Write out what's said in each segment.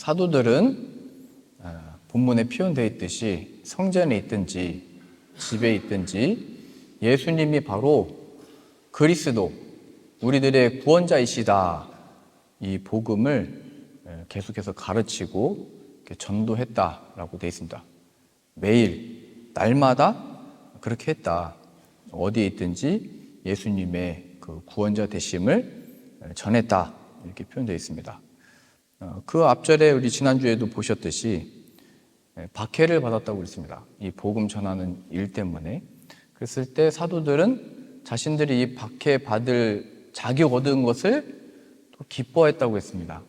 사도들은 본문에 표현되어 있듯이 성전에 있든지 집에 있든지 예수님이 바로 그리스도, 우리들의 구원자이시다, 이 복음을 계속해서 가르치고 전도했다라고 되어 있습니다. 매일 날마다 그렇게 했다. 어디에 있든지 예수님의 그 구원자 되심을 전했다, 이렇게 표현되어 있습니다. 그 앞절에 우리 지난주에도 보셨듯이 박해를 받았다고 그랬습니다. 이 복음 전하는 일 때문에. 그랬을 때 사도들은 자신들이 이 박해 받을 자격 얻은 것을 또 기뻐했다고 했습니다.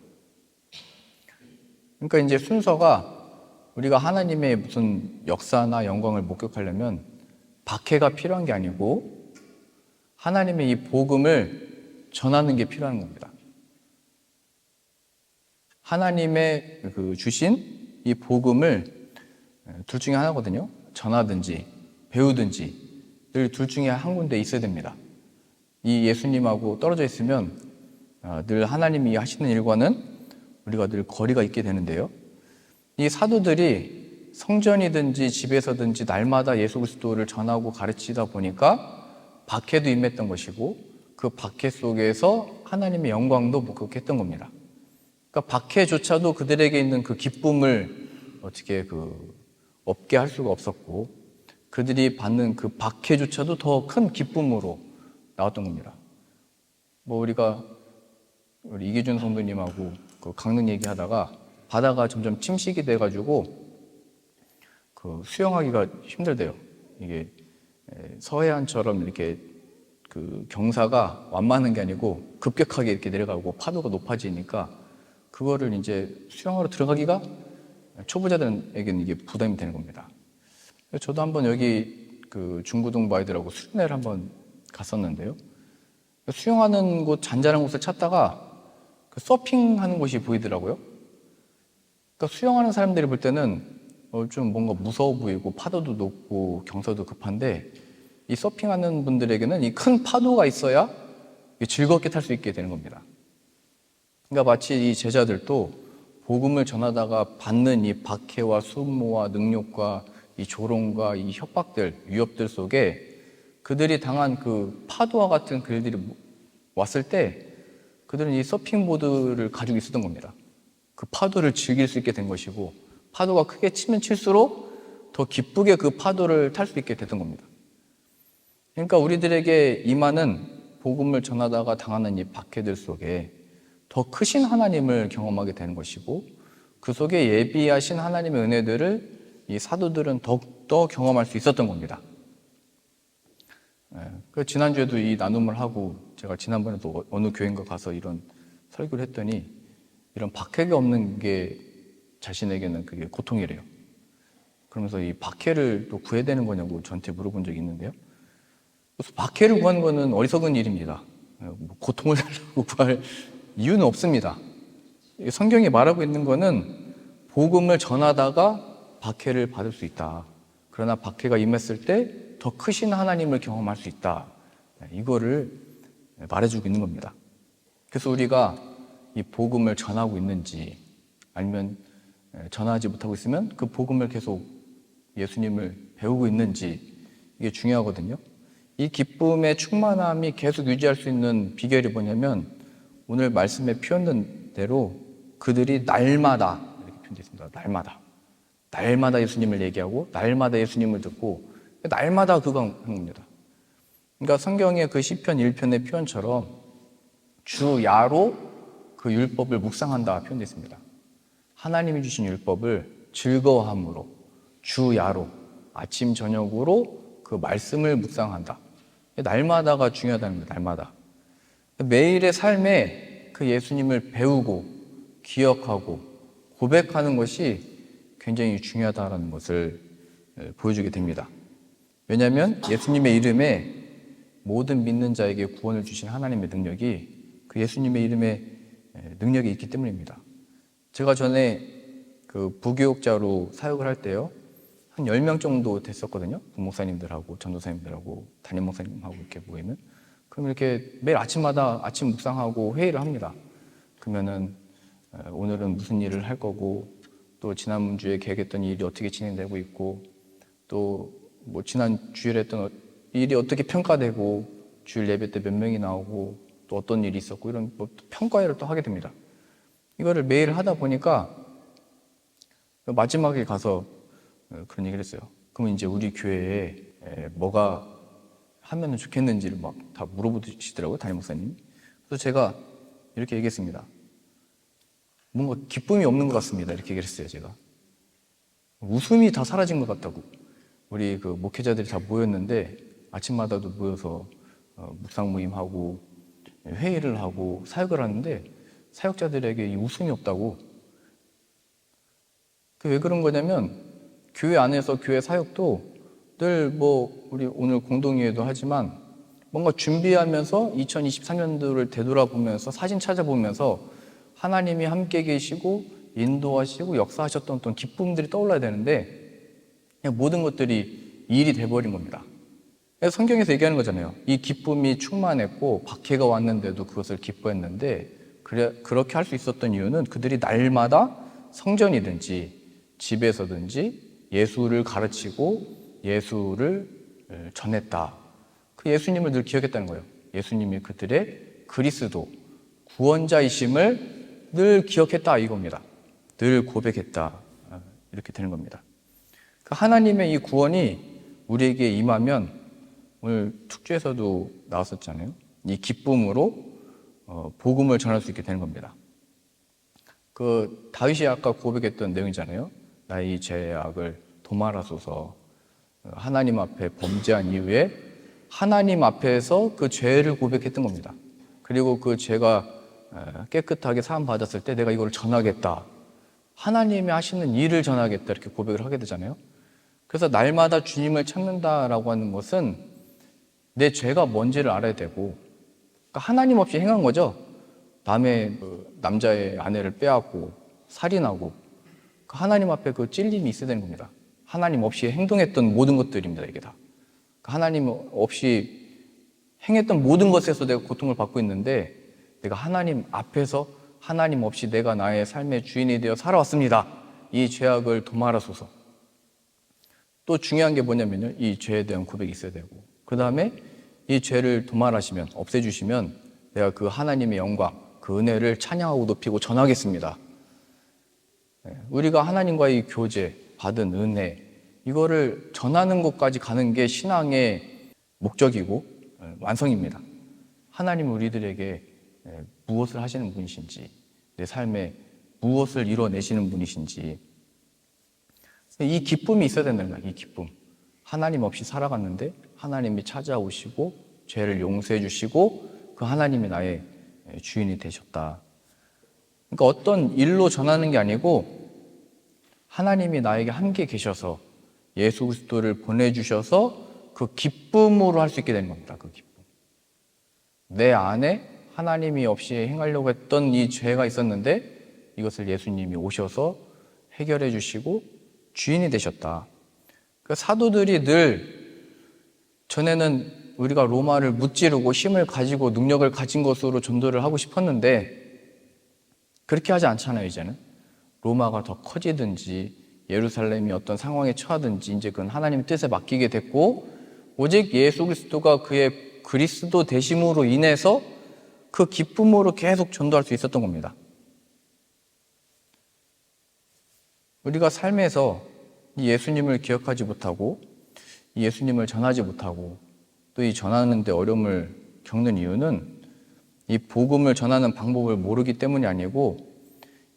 그러니까 이제 순서가, 우리가 하나님의 무슨 역사나 영광을 목격하려면 박해가 필요한 게 아니고 하나님의 이 복음을 전하는 게 필요한 겁니다. 하나님의 그 주신 이 복음을 둘 중에 하나거든요. 전하든지 배우든지 늘 둘 중에 한 군데 있어야 됩니다. 이 예수님하고 떨어져 있으면 늘 하나님이 하시는 일과는 우리가 늘 거리가 있게 되는데요. 이 사도들이 성전이든지 집에서든지 날마다 예수 그리스도를 전하고 가르치다 보니까 박해도 임했던 것이고 그 박해 속에서 하나님의 영광도 목격했던 겁니다. 그러니까 박해조차도 그들에게 있는 그 기쁨을 어떻게 없게 할 수가 없었고, 그들이 받는 그 박해조차도 더 큰 기쁨으로 나왔던 겁니다. 우리 이기준 성도님하고 그 강릉 얘기하다가 바다가 점점 침식이 돼가지고 수영하기가 힘들대요. 이게 서해안처럼 이렇게 그 경사가 완만한 게 아니고 급격하게 이렇게 내려가고 파도가 높아지니까 그거를 이제 수영하러 들어가기가 초보자들에게는 이게 부담이 되는 겁니다. 저도 한번 여기 그 중구동부 아이들하고 수련회를 한번 갔었는데요. 수영하는 곳, 잔잔한 곳을 찾다가 서핑하는 곳이 보이더라고요. 그러니까 수영하는 사람들이 볼 때는 좀 뭔가 무서워 보이고 파도도 높고 경사도 급한데, 이 서핑하는 분들에게는 이 큰 파도가 있어야 즐겁게 탈 수 있게 되는 겁니다. 그러니까 마치 이 제자들도 복음을 전하다가 받는 이 박해와 수모와 능욕과 이 조롱과 이 협박들, 위협들 속에 그들이 당한 그 파도와 같은 글들이 왔을 때 그들은 이 서핑보드를 가지고 있었던 겁니다. 그 파도를 즐길 수 있게 된 것이고, 파도가 크게 치면 칠수록 더 기쁘게 그 파도를 탈 수 있게 됐던 겁니다. 그러니까 우리들에게 임하는 복음을 전하다가 당하는 이 박해들 속에 더 크신 하나님을 경험하게 되는 것이고, 그 속에 예비하신 하나님의 은혜들을 이 사도들은 더욱더 경험할 수 있었던 겁니다. 지난주에도 이 나눔을 하고, 제가 지난번에도 어느 교회인가 가서 이런 설교를 했더니 이런 박해가 없는 게 자신에게는 그게 고통이래요. 그러면서 이 박해를 또 구해야 되는 거냐고 저한테 물어본 적이 있는데요. 그래서 박해를 구하는 거는 어리석은 일입니다. 고통을 달라고 구할 이유는 없습니다. 성경이 말하고 있는 거는 복음을 전하다가 박해를 받을 수 있다. 그러나 박해가 임했을 때 더 크신 하나님을 경험할 수 있다. 이거를 말해주고 있는 겁니다. 그래서 우리가 이 복음을 전하고 있는지, 아니면 전하지 못하고 있으면 그 복음을 계속 예수님을 배우고 있는지, 이게 중요하거든요. 이 기쁨의 충만함이 계속 유지할 수 있는 비결이 뭐냐면, 오늘 말씀에 표현된 대로 그들이 날마다, 이렇게 표현되어 있습니다. 날마다 예수님을 얘기하고 날마다 예수님을 듣고 날마다 그거 하는 겁니다. 그러니까 성경의 그 시편 1편의 표현처럼 주야로 그 율법을 묵상한다 표현되어 있습니다. 하나님이 주신 율법을 즐거워함으로, 주야로, 아침 저녁으로 그 말씀을 묵상한다. 날마다가 중요하다는 거예요. 날마다. 매일의 삶에 그 예수님을 배우고 기억하고 고백하는 것이 굉장히 중요하다는 것을 보여주게 됩니다. 왜냐하면 예수님의 이름에 모든 믿는 자에게 구원을 주신 하나님의 능력이 그 예수님의 이름에 능력이 있기 때문입니다. 제가 전에 그 부교육자로 사역을 할 때요, 한 10명 정도 됐었거든요. 부목사님들하고 전도사님들하고 담임 목사님하고 이렇게 모이면, 그럼 이렇게 매일 아침마다 아침 묵상하고 회의를 합니다. 그러면은 오늘은 무슨 일을 할 거고, 또 지난주에 계획했던 일이 어떻게 진행되고 있고, 또 뭐 지난 주일에 했던 일이 어떻게 평가되고, 주일 예배 때 몇 명이 나오고, 또 어떤 일이 있었고, 이런 뭐 평가회를 또 하게 됩니다. 이거를 매일 하다 보니까 마지막에 가서 그런 얘기를 했어요. 그러면 이제 우리 교회에 뭐가 하면 좋겠는지를 막 다 물어보시더라고요, 담임 목사님이. 그래서 제가 이렇게 얘기했습니다. 뭔가 기쁨이 없는 것 같습니다. 이렇게 얘기를 했어요, 제가. 웃음이 다 사라진 것 같다고. 우리 그 목회자들이 다 모였는데 아침마다도 모여서 묵상 모임하고 회의를 하고 사역을 하는데 사역자들에게 이 웃음이 없다고. 그 왜 그런 거냐면 교회 안에서 교회 사역도 늘 뭐 우리 오늘 공동회의도 하지만 뭔가 준비하면서 2023년도를 되돌아보면서 사진 찾아보면서 하나님이 함께 계시고 인도하시고 역사하셨던 어떤 기쁨들이 떠올라야 되는데 그냥 모든 것들이 일이 돼버린 겁니다. 그래서 성경에서 얘기하는 거잖아요. 이 기쁨이 충만했고 박해가 왔는데도 그것을 기뻐했는데 그렇게 할 수 있었던 이유는 그들이 날마다 성전이든지 집에서든지 예수를 가르치고 예수를 전했다. 그 예수님을 늘 기억했다는 거예요. 예수님이 그들의 그리스도, 구원자이심을 늘 기억했다 이겁니다. 늘 고백했다. 이렇게 되는 겁니다. 하나님의 이 구원이 우리에게 임하면 오늘 축제에서도 나왔었잖아요. 이 기쁨으로 복음을 전할 수 있게 되는 겁니다. 그 다윗이 아까 고백했던 내용이잖아요. 나의 죄악을 도말하소서. 하나님 앞에 범죄한 이후에 하나님 앞에서 그 죄를 고백했던 겁니다. 그리고 그 죄가 깨끗하게 사함 받았을 때 내가 이걸 전하겠다. 하나님이 하시는 일을 전하겠다 이렇게 고백을 하게 되잖아요. 그래서 날마다 주님을 찾는다라고 하는 것은 내 죄가 뭔지를 알아야 되고, 그러니까 하나님 없이 행한 거죠. 남의 남자의 아내를 빼앗고 살인하고 하나님 앞에 그 찔림이 있어야 되는 겁니다. 하나님 없이 행동했던 모든 것들입니다. 이게 다 하나님 없이 행했던 모든 것에서 내가 고통을 받고 있는데 내가 하나님 앞에서 하나님 없이 내가 나의 삶의 주인이 되어 살아왔습니다. 이 죄악을 도말하소서. 또 중요한 게 뭐냐면요, 이 죄에 대한 고백이 있어야 되고, 그 다음에 이 죄를 도말하시면, 없애주시면 내가 그 하나님의 영광, 그 은혜를 찬양하고 높이고 전하겠습니다. 우리가 하나님과의 교제, 받은 은혜, 이거를 전하는 것까지 가는 게 신앙의 목적이고 완성입니다. 하나님은 우리들에게 무엇을 하시는 분이신지, 내 삶에 무엇을 이뤄내시는 분이신지, 이 기쁨이 있어야 된다는 거예요. 이 기쁨. 하나님 없이 살아갔는데 하나님이 찾아오시고 죄를 용서해 주시고 그 하나님이 나의 주인이 되셨다. 그러니까 어떤 일로 전하는 게 아니고 하나님이 나에게 함께 계셔서 예수 그리스도를 보내주셔서 그 기쁨으로 할 수 있게 되는 겁니다. 그 기쁨. 내 안에 하나님이 없이 행하려고 했던 이 죄가 있었는데 이것을 예수님이 오셔서 해결해 주시고 주인이 되셨다. 그 사도들이 늘 전에는 우리가 로마를 무찌르고 힘을 가지고 능력을 가진 것으로 전도를 하고 싶었는데 그렇게 하지 않잖아요. 이제는 로마가 더 커지든지 예루살렘이 어떤 상황에 처하든지 이제 그건 하나님의 뜻에 맡기게 됐고 오직 예수 그리스도가 그의 그리스도 되심으로 인해서 그 기쁨으로 계속 전도할 수 있었던 겁니다. 우리가 삶에서 이 예수님을 기억하지 못하고 이 예수님을 전하지 못하고 또 이 전하는 데 어려움을 겪는 이유는 이 복음을 전하는 방법을 모르기 때문이 아니고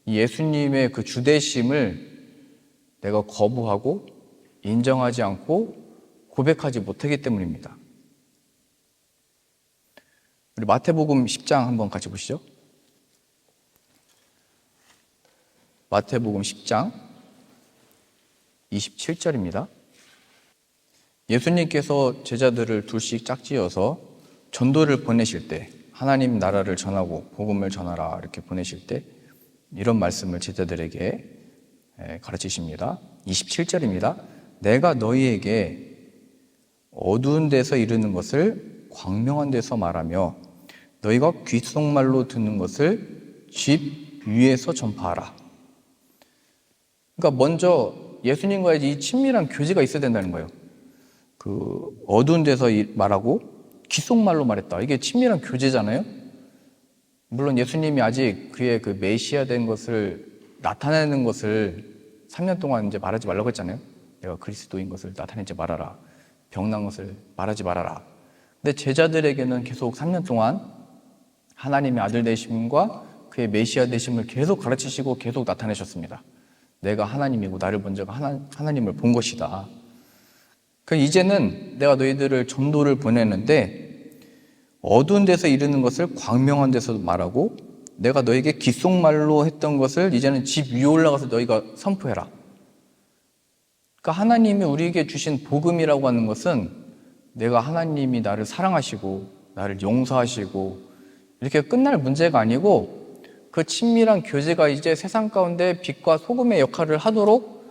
이 예수님의 그 주되심을 내가 거부하고 인정하지 않고 고백하지 못하기 때문입니다. 우리 마태복음 10장 한번 같이 보시죠. 마태복음 10장 27절입니다. 예수님께서 제자들을 둘씩 짝지어서 전도를 보내실 때 하나님 나라를 전하고 복음을 전하라 이렇게 보내실 때 이런 말씀을 제자들에게 가르치십니다. 27절입니다. 내가 너희에게 어두운 데서 이르는 것을 광명한 데서 말하며 너희가 귓속말로 듣는 것을 집 위에서 전파하라. 그러니까 먼저 예수님과의 이 친밀한 교제가 있어야 된다는 거예요. 그 어두운 데서 말하고 귓속말로 말했다. 이게 친밀한 교제잖아요. 물론 예수님이 아직 그의 그 메시아 된 것을 나타내는 것을 3년 동안 이제 말하지 말라고 했잖아요. 내가 그리스도인 것을 나타내지 말아라. 병난 것을 말하지 말아라. 근데 제자들에게는 계속 3년 동안 하나님의 아들 되심과 그의 메시아 되심을 계속 가르치시고 계속 나타내셨습니다. 내가 하나님이고 나를 본 자가 하나님을 본 것이다. 그러니까 이제는 내가 너희들을 전도를 보내는데 어두운 데서 이르는 것을 광명한 데서 말하고 내가 너에게 귓속말로 했던 것을 이제는 집 위에 올라가서 너희가 선포해라. 그러니까 하나님이 우리에게 주신 복음이라고 하는 것은 내가 하나님이 나를 사랑하시고 나를 용서하시고 이렇게 끝날 문제가 아니고 그 친밀한 교제가 이제 세상 가운데 빛과 소금의 역할을 하도록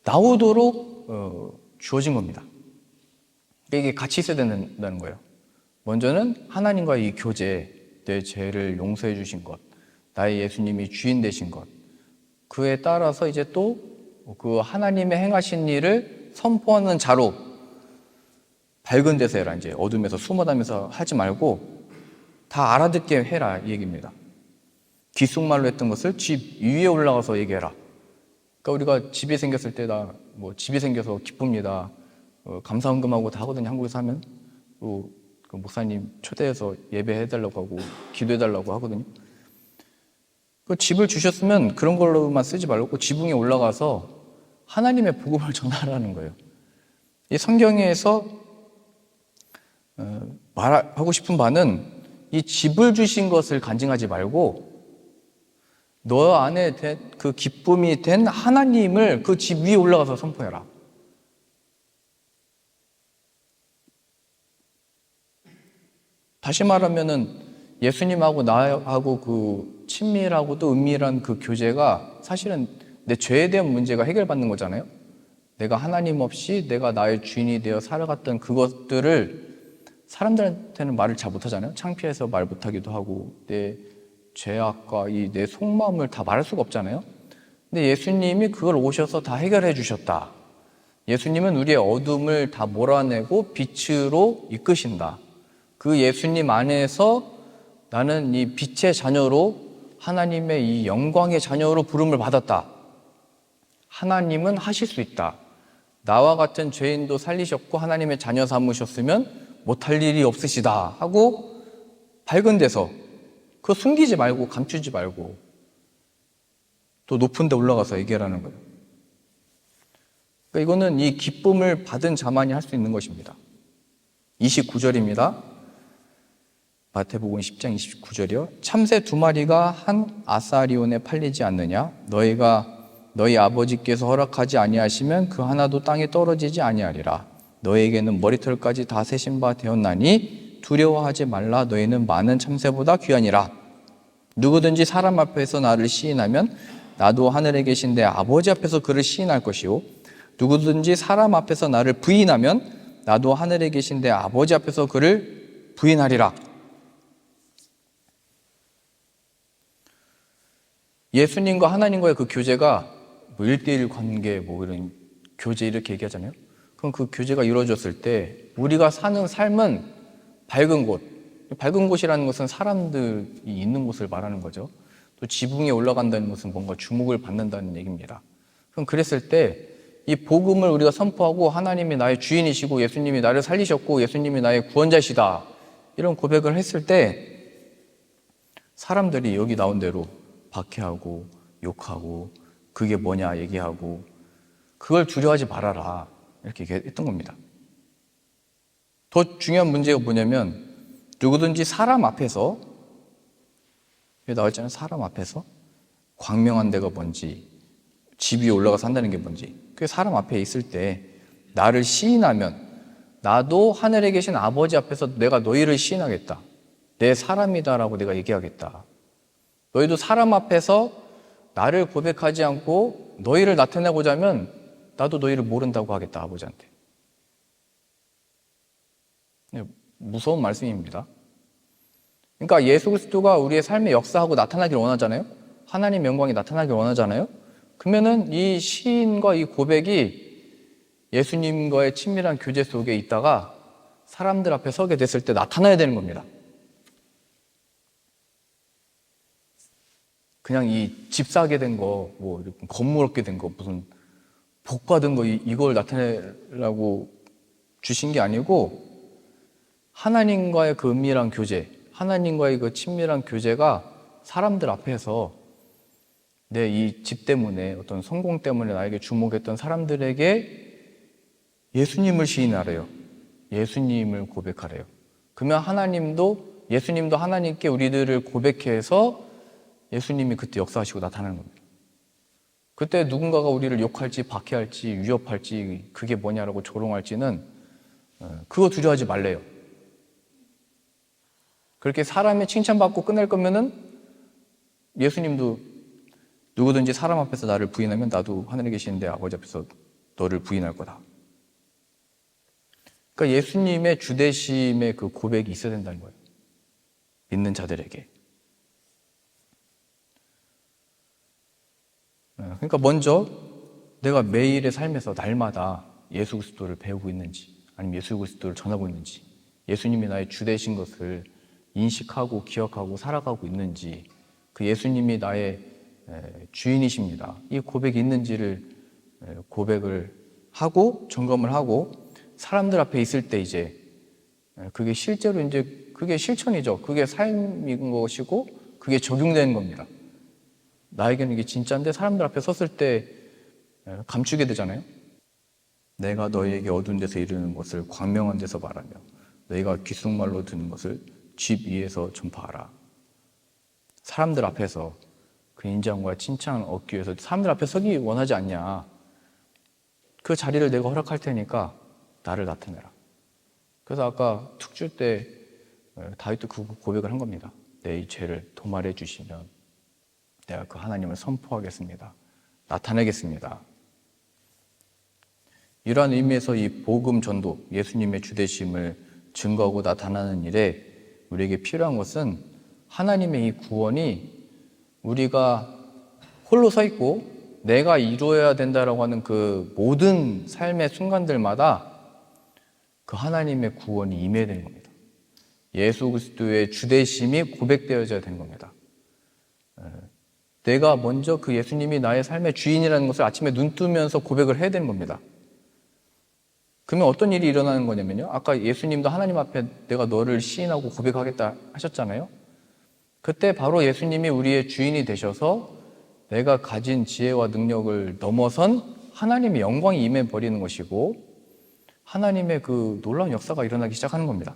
나오도록 주어진 겁니다. 이게 같이 있어야 된다는 거예요. 먼저는 하나님과의 이 교제, 내 죄를 용서해 주신 것, 나의 예수님이 주인 되신 것, 그에 따라서 이제 또 그 하나님의 행하신 일을 선포하는 자로 밝은 데서 해라. 이제 어둠에서 숨어다니면서 하지 말고 다 알아듣게 해라 이 얘기입니다. 귓속말로 했던 것을 집 위에 올라가서 얘기해라. 그러니까 우리가 집이 생겼을 때 나 뭐 집이 생겨서 기쁩니다. 감사헌금하고 다 하거든요. 한국에서 하면 또 그 목사님 초대해서 예배해달라고 하고 기도해달라고 하거든요. 그 집을 주셨으면 그런 걸로만 쓰지 말고 지붕에 올라가서 하나님의 복음을 전하라는 거예요. 이 성경에서 말하고 싶은 바는 이 집을 주신 것을 간증하지 말고 너 안에 된 그 기쁨이 된 하나님을 그 집 위에 올라가서 선포해라. 다시 말하면은 예수님하고 나하고 그 친밀하고 또 은밀한 그 교제가 사실은 내 죄에 대한 문제가 해결받는 거잖아요. 내가 하나님 없이 내가 나의 주인이 되어 살아갔던 그것들을 사람들한테는 말을 잘 못하잖아요. 창피해서 말 못하기도 하고 내 죄악과 이 내 속마음을 다 말할 수가 없잖아요. 근데 예수님이 그걸 오셔서 다 해결해 주셨다. 예수님은 우리의 어둠을 다 몰아내고 빛으로 이끄신다. 그 예수님 안에서 나는 이 빛의 자녀로 하나님의 이 영광의 자녀로 부름을 받았다. 하나님은 하실 수 있다. 나와 같은 죄인도 살리셨고 하나님의 자녀 삼으셨으면 못할 일이 없으시다 하고 밝은 데서 그거 숨기지 말고 감추지 말고 또 높은 데 올라가서 얘기하라는 거예요. 그러니까 이거는 이 기쁨을 받은 자만이 할 수 있는 것입니다. 29절입니다. 마태복음 10장 29절이요. 참새 2마리가 한 아사리온에 팔리지 않느냐? 너희 아버지께서 허락하지 아니하시면 그 하나도 땅에 떨어지지 아니하리라. 너에게는 머리털까지 다 세신 바 되었나니 두려워하지 말라. 너희는 많은 참새보다 귀하니라. 누구든지 사람 앞에서 나를 시인하면 나도 하늘에 계신 내 아버지 앞에서 그를 시인할 것이요 누구든지 사람 앞에서 나를 부인하면 나도 하늘에 계신 내 아버지 앞에서 그를 부인하리라. 예수님과 하나님과의 그 교제가 뭐 1대1 관계 뭐 이런 교제 이렇게 얘기하잖아요. 그럼 그 교제가 이루어졌을 때 우리가 사는 삶은 밝은 곳, 밝은 곳이라는 것은 사람들이 있는 곳을 말하는 거죠. 또 지붕에 올라간다는 것은 뭔가 주목을 받는다는 얘기입니다. 그럼 그랬을 때 이 복음을 우리가 선포하고 하나님이 나의 주인이시고 예수님이 나를 살리셨고 예수님이 나의 구원자시다 이런 고백을 했을 때 사람들이 여기 나온 대로 박해하고 욕하고 그게 뭐냐 얘기하고 그걸 두려워하지 말아라 이렇게 얘기했던 겁니다. 더 중요한 문제가 뭐냐면 누구든지 사람 앞에서 여기 나와있잖아요. 사람 앞에서 광명한 데가 뭔지 집 위에 올라가 산다는 게 뭔지 그 사람 앞에 있을 때 나를 시인하면 나도 하늘에 계신 아버지 앞에서 내가 너희를 시인하겠다. 내 사람이다라고 내가 얘기하겠다. 너희도 사람 앞에서 나를 고백하지 않고 너희를 나타내고자 하면 나도 너희를 모른다고 하겠다. 아버지한테. 무서운 말씀입니다. 그러니까 예수 그리스도가 우리의 삶에 역사하고 나타나기를 원하잖아요. 하나님 영광이 나타나길 원하잖아요. 그러면은 이 시인과 이 고백이 예수님과의 친밀한 교제 속에 있다가 사람들 앞에 서게 됐을 때 나타나야 되는 겁니다. 그냥 이 집 사게 된 거, 뭐 건물 얻게 된 거, 무슨 복 받은 거 이걸 나타내려고 주신 게 아니고 하나님과의 그 은밀한 교제, 하나님과의 그 친밀한 교제가 사람들 앞에서 내 이 집 때문에 어떤 성공 때문에 나에게 주목했던 사람들에게 예수님을 시인하래요. 예수님을 고백하래요. 그러면 예수님도 하나님께 우리들을 고백해서 예수님이 그때 역사하시고 나타나는 겁니다. 그때 누군가가 우리를 욕할지 박해할지 위협할지 그게 뭐냐라고 조롱할지는 그거 두려워하지 말래요. 그렇게 사람의 칭찬받고 끝낼 거면은 예수님도 누구든지 사람 앞에서 나를 부인하면 나도 하늘에 계신 내 아버지 앞에서 너를 부인할 거다. 그러니까 예수님의 주되심의 그 고백이 있어야 된다는 거예요. 믿는 자들에게. 그러니까 먼저 내가 매일의 삶에서 날마다 예수 그리스도를 배우고 있는지 아니면 예수 그리스도를 전하고 있는지 예수님이 나의 주되신 것을 인식하고 기억하고 살아가고 있는지 그 예수님이 나의 주인이십니다. 이 고백이 있는지를 고백을 하고 점검을 하고 사람들 앞에 있을 때 이제 그게 실제로 이제 그게 실천이죠. 그게 삶인 것이고 그게 적용되는 겁니다. 나에게는 이게 진짜인데 사람들 앞에 섰을 때 감추게 되잖아요. 내가 너희에게 어두운 데서 이르는 것을 광명한 데서 말하며 너희가 귓속말로 듣는 것을 집 위에서 전파하라. 사람들 앞에서 그 인정과 칭찬을 얻기 위해서 사람들 앞에 서기 원하지 않냐. 그 자리를 내가 허락할 테니까 나를 나타내라. 그래서 아까 특주 때 다윗도 그 고백을 한 겁니다. 내 이 죄를 도말해 주시면 내가 그 하나님을 선포하겠습니다. 나타내겠습니다. 이러한 의미에서 이 복음 전도, 예수님의 주되심을 증거하고 나타나는 일에 우리에게 필요한 것은 하나님의 이 구원이 우리가 홀로 서 있고 내가 이루어야 된다라고 하는 그 모든 삶의 순간들마다 그 하나님의 구원이 임해야 되는 겁니다. 예수 그리스도의 주되심이 고백되어져야 되는 겁니다. 내가 먼저 그 예수님이 나의 삶의 주인이라는 것을 아침에 눈 뜨면서 고백을 해야 되는 겁니다. 그러면 어떤 일이 일어나는 거냐면요. 아까 예수님도 하나님 앞에 내가 너를 시인하고 고백하겠다 하셨잖아요. 그때 바로 예수님이 우리의 주인이 되셔서 내가 가진 지혜와 능력을 넘어선 하나님의 영광이 임해버리는 것이고 하나님의 그 놀라운 역사가 일어나기 시작하는 겁니다.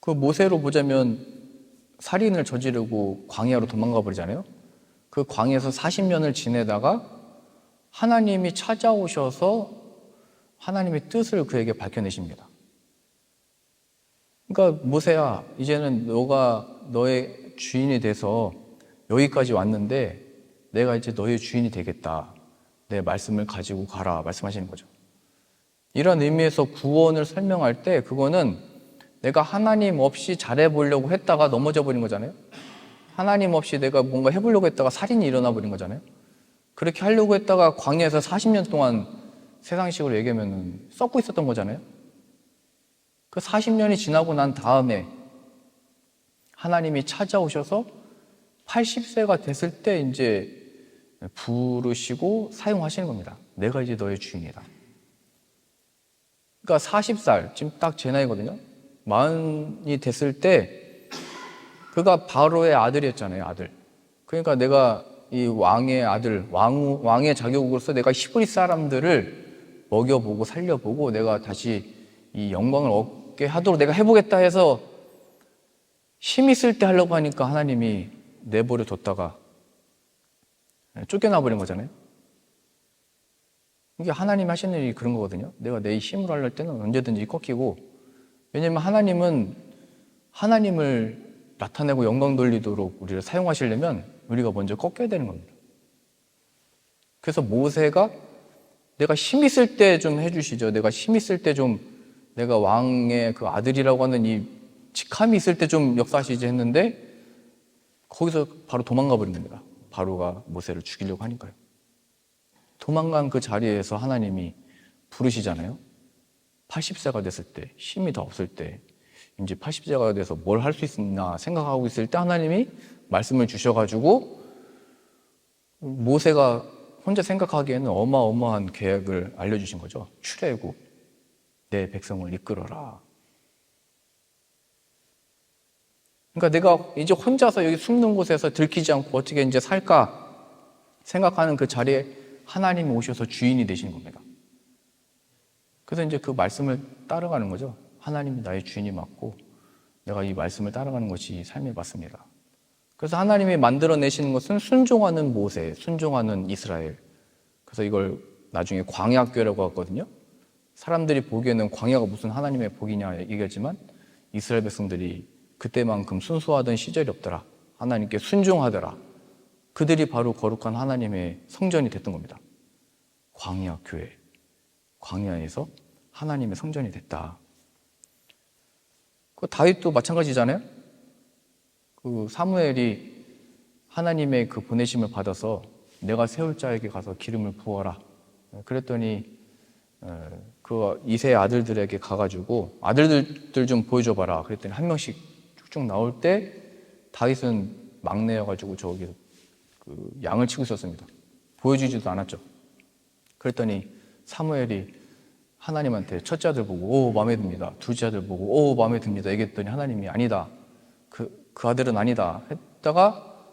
그 모세로 보자면 살인을 저지르고 광야로 도망가 버리잖아요. 그 광야에서 40년을 지내다가 하나님이 찾아오셔서 하나님의 뜻을 그에게 밝혀내십니다. 그러니까 모세야, 이제는 너가 너의 주인이 돼서 여기까지 왔는데 내가 이제 너의 주인이 되겠다. 내 말씀을 가지고 가라 말씀하시는 거죠. 이런 의미에서 구원을 설명할 때 그거는 내가 하나님 없이 잘해보려고 했다가 넘어져 버린 거잖아요. 하나님 없이 내가 뭔가 해보려고 했다가 살인이 일어나 버린 거잖아요. 그렇게 하려고 했다가 광야에서 40년 동안 세상식으로 얘기하면 썩고 있었던 거잖아요. 그 40년이 지나고 난 다음에 하나님이 찾아오셔서 80세가 됐을 때 이제 부르시고 사용하시는 겁니다. 내가 이제 너의 주인이다. 그러니까 40살, 지금 딱 제 나이거든요. 40이 됐을 때 그가 바로의 아들이었잖아요. 아들. 그러니까 내가 이 왕의 아들, 왕의 자격으로서 내가 히브리 사람들을 먹여보고 살려보고 내가 다시 이 영광을 얻게 하도록 내가 해보겠다 해서 힘 있을 때 하려고 하니까 하나님이 내버려 뒀다가 쫓겨나 버린 거잖아요. 이게 하나님이 하시는 일이 그런 거거든요. 내가 내 힘으로 하려할 때는 언제든지 꺾이고, 왜냐면 하나님은 하나님을 나타내고 영광 돌리도록 우리를 사용하시려면 우리가 먼저 꺾여야 되는 겁니다. 그래서 모세가 내가 힘 있을 때 좀 해주시죠. 내가 힘 있을 때 좀 내가 왕의 그 아들이라고 하는 이 직함이 있을 때 좀 역사하시지 했는데 거기서 바로 도망가 버린 겁니다. 바로가 모세를 죽이려고 하니까요. 도망간 그 자리에서 하나님이 부르시잖아요. 80세가 됐을 때, 힘이 더 없을 때, 이제 80세가 돼서 뭘 할 수 있나 생각하고 있을 때 하나님이 말씀을 주셔가지고 모세가 혼자 생각하기에는 어마어마한 계획을 알려주신 거죠. 출애굽, 내 백성을 이끌어라. 그러니까 내가 이제 혼자서 여기 숨는 곳에서 들키지 않고 어떻게 이제 살까 생각하는 그 자리에 하나님이 오셔서 주인이 되시는 겁니다. 그래서 이제 그 말씀을 따라가는 거죠. 하나님이 나의 주인이 맞고 내가 이 말씀을 따라가는 것이 삶이 맞습니다. 그래서 하나님이 만들어내시는 것은 순종하는 모세, 순종하는 이스라엘. 그래서 이걸 나중에 광야교회라고 하거든요. 사람들이 보기에는 광야가 무슨 하나님의 복이냐 얘기하지만 이스라엘 백성들이 그때만큼 순수하던 시절이 없더라. 하나님께 순종하더라. 그들이 바로 거룩한 하나님의 성전이 됐던 겁니다. 광야교회, 광야에서 하나님의 성전이 됐다. 그 다윗도 마찬가지잖아요. 그 사무엘이 하나님의 그 보내심을 받아서 내가 세울 자에게 가서 기름을 부어라. 그랬더니 그 이세 아들들에게 가가지고 아들들 좀 보여줘봐라. 그랬더니 한 명씩 쭉쭉 나올 때 다윗은 막내여가지고 저기 그 양을 치고 있었습니다. 보여주지도 않았죠. 그랬더니 사무엘이 하나님한테 첫째 아들 보고 오 마음에 듭니다. 둘째 아들 보고 오 마음에 듭니다. 얘기했더니 하나님이 아니다. 그 아들은 아니다. 했다가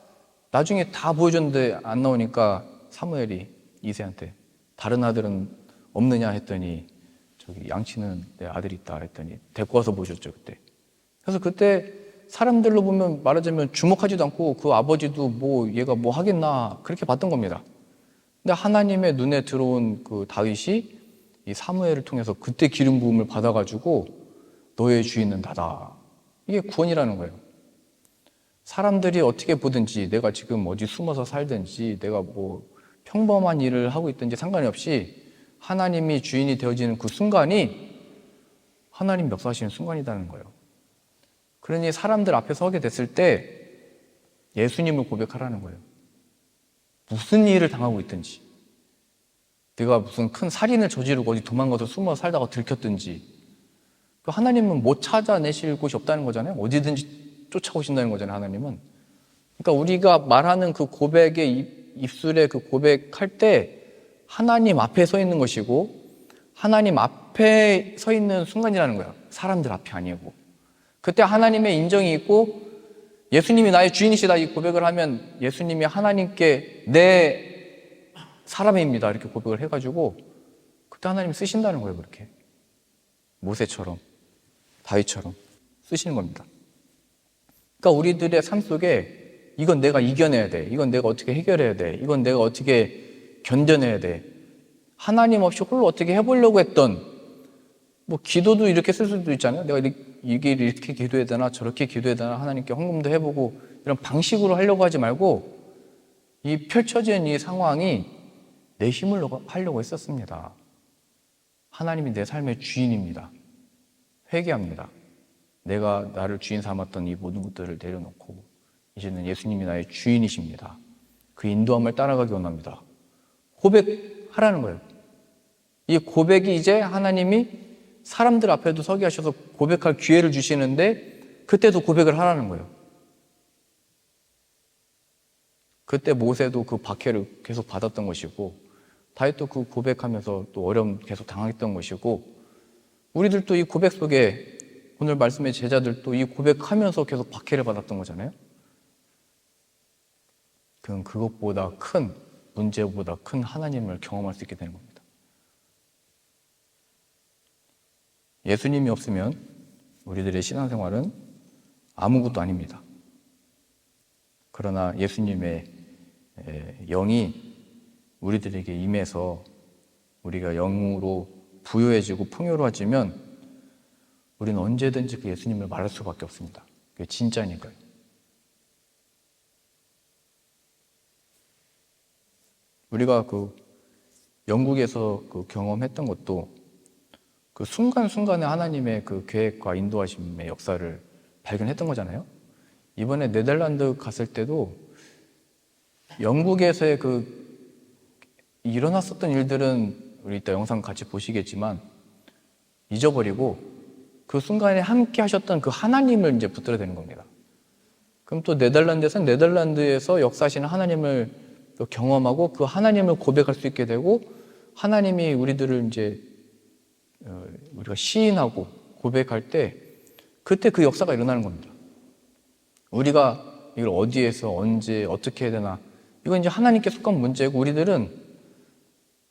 나중에 다 보여줬는데 안 나오니까 사무엘이 이새한테 다른 아들은 없느냐 했더니 저기 양치는 내 아들이 있다 했더니 데리고 와서 보여줬죠 그때. 그래서 그때 사람들로 보면 말하자면 주목하지도 않고 그 아버지도 뭐 얘가 뭐 하겠나 그렇게 봤던 겁니다. 근데 하나님의 눈에 들어온 그 다윗이 이 사무엘을 통해서 그때 기름 부음을 받아가지고 너의 주인은 나다. 이게 구원이라는 거예요. 사람들이 어떻게 보든지 내가 지금 어디 숨어서 살든지 내가 뭐 평범한 일을 하고 있든지 상관이 없이 하나님이 주인이 되어지는 그 순간이 하나님 역사하시는 순간이라는 거예요. 그러니 사람들 앞에 서게 됐을 때 예수님을 고백하라는 거예요. 무슨 일을 당하고 있든지 내가 무슨 큰 살인을 저지르고 어디 도망가서 숨어 살다가 들켰든지 하나님은 못 찾아내실 곳이 없다는 거잖아요. 어디든지 쫓아오신다는 거잖아요. 하나님은. 그러니까 우리가 말하는 그 고백의 입술에 그 고백할 때 하나님 앞에 서 있는 것이고 하나님 앞에 서 있는 순간이라는 거예요. 사람들 앞이 아니고. 그때 하나님의 인정이 있고 예수님이 나의 주인이시다 이 고백을 하면 예수님이 하나님께 내 사람입니다 이렇게 고백을 해가지고 그때 하나님이 쓰신다는 거예요. 그렇게 모세처럼 다윗처럼 쓰시는 겁니다. 그러니까 우리들의 삶 속에 이건 내가 이겨내야 돼, 이건 내가 어떻게 해결해야 돼, 이건 내가 어떻게 견뎌내야 돼, 하나님 없이 홀로 어떻게 해보려고 했던 뭐 기도도 이렇게 쓸 수도 있잖아요. 내가 이렇게 기도해야 되나 저렇게 기도해야 되나 하나님께 헌금도 해보고 이런 방식으로 하려고 하지 말고 이 펼쳐진 이 상황이 내 힘으로 하려고 했었습니다. 하나님이 내 삶의 주인입니다. 회개합니다. 내가 나를 주인 삼았던 이 모든 것들을 내려놓고 이제는 예수님이 나의 주인이십니다. 그 인도함을 따라가기 원합니다. 고백하라는 거예요. 이 고백이 이제 하나님이 사람들 앞에도 서게 하셔서 고백할 기회를 주시는데 그때도 고백을 하라는 거예요. 그때 모세도 그 박해를 계속 받았던 것이고 다윗도 그 고백하면서 또 어려움 계속 당했던 것이고 우리들도 이 고백 속에 오늘 말씀의 제자들도 이 고백하면서 계속 박해를 받았던 거잖아요. 그건 그것보다 큰 문제보다 큰 하나님을 경험할 수 있게 되는 겁니다. 예수님이 없으면 우리들의 신앙생활은 아무것도 아닙니다. 그러나 예수님의 영이 우리들에게 임해서 우리가 영으로 부유해지고 풍요로워지면 우리는 언제든지 그 예수님을 말할 수밖에 없습니다. 그게 진짜니까요. 우리가 그 영국에서 그 경험했던 것도 그 순간순간에 하나님의 그 계획과 인도하심의 역사를 발견했던 거잖아요. 이번에 네덜란드 갔을 때도 영국에서의 일어났었던 일들은 우리 이따 영상 같이 보시겠지만 잊어버리고 그 순간에 함께 하셨던 그 하나님을 이제 붙들어야 되는 겁니다. 그럼 또 네덜란드에서는 네덜란드에서 역사하시는 하나님을 또 경험하고 그 하나님을 고백할 수 있게 되고 하나님이 우리들을 이제 우리가 시인하고 고백할 때 그때 그 역사가 일어나는 겁니다. 우리가 이걸 어디에서 언제 어떻게 해야 되나 이건 이제 하나님께 속한 문제고 우리들은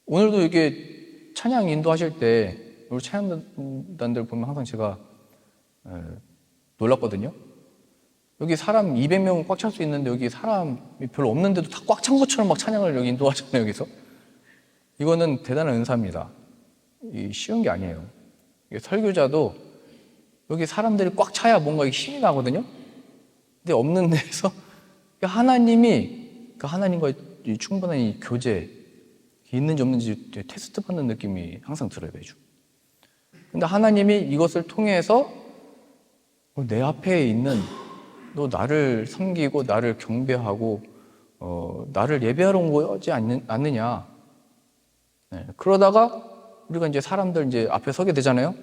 오늘도 이게 찬양 인도하실 때 우리 찬양단들 보면 항상 제가 놀랐거든요. 여기 사람 200명은 꽉 찰 수 있는데 여기 사람이 별로 없는데도 다 꽉 찬 것처럼 막 찬양을 여기 인도하잖아요, 여기서. 이거는 대단한 은사입니다. 쉬운 게 아니에요. 설교자도 여기 사람들이 꽉 차야 뭔가 힘이 나거든요. 근데 없는 데서 하나님이 그 하나님과 충분한 이 교제 있는지 없는지 테스트 받는 느낌이 항상 들어요, 매주. 근데 하나님이 이것을 통해서 내 앞에 있는 너 나를 섬기고 나를 경배하고 나를 예배하러 온 거지 않느냐. 네, 그러다가 우리가 이제 사람들 이제 앞에 서게 되잖아요.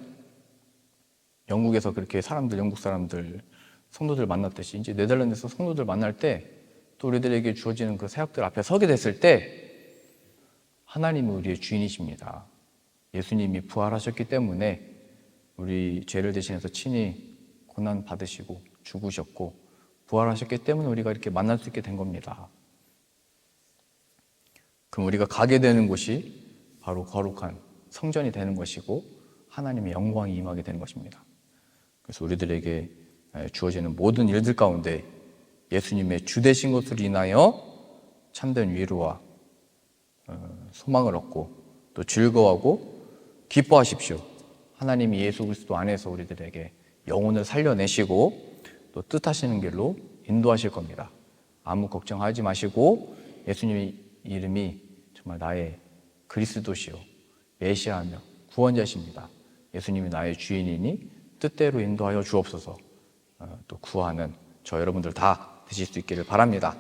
영국에서 그렇게 영국 사람들 성도들 만났듯이 이제 네덜란드에서 성도들 만날 때 또 우리들에게 주어지는 그 사역들 앞에 서게 됐을 때 하나님이 우리의 주인이십니다. 예수님이 부활하셨기 때문에 우리 죄를 대신해서 친히 고난 받으시고 죽으셨고 부활하셨기 때문에 우리가 이렇게 만날 수 있게 된 겁니다. 그럼 우리가 가게 되는 곳이 바로 거룩한 성전이 되는 것이고 하나님의 영광이 임하게 되는 것입니다. 그래서 우리들에게 주어지는 모든 일들 가운데 예수님의 주 되신 것으로 인하여 참된 위로와 소망을 얻고 또 즐거워하고 기뻐하십시오. 하나님이 예수 그리스도 안에서 우리들에게 영혼을 살려내시고 또 뜻하시는 길로 인도하실 겁니다. 아무 걱정하지 마시고 예수님의 이름이 정말 나의 그리스도시요 메시아며 구원자십니다. 예수님이 나의 주인이니 뜻대로 인도하여 주옵소서. 또 구하는 저 여러분들 다 되실 수 있기를 바랍니다.